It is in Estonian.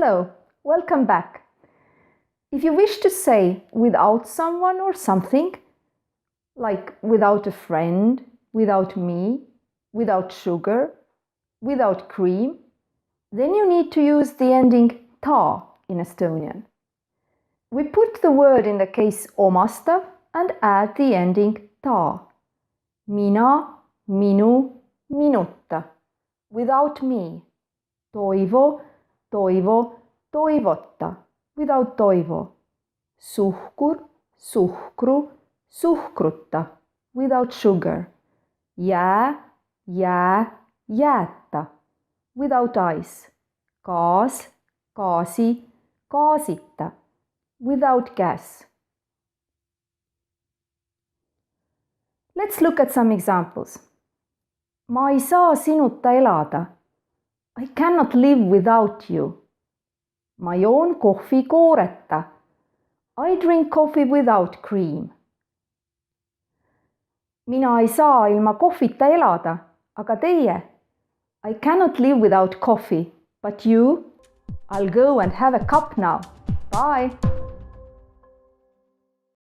Hello, welcome back. If you wish to say without someone or something, like without a friend, without me, without sugar, without cream, then you need to use the ending ta in Estonian. We put the word in the case omasta and add the ending ta. Mina, minu, minutta. Without me. Toivo, toivo, toivotta. Without toivo. Suhkur, suhkru, suhkrutta. Without sugar. Jää, jää, jäätä. Without ice. Gaas, gaasi, gaasita. Without gas. Let's look at some examples. Ma ei saa sinuta elada. I cannot live without you. Ma joon kohvi kooreta. I drink coffee without cream. Mina ei saa ilma kohvita elada, aga teie? I cannot live without coffee, but you? I'll go and have a cup now. Bye!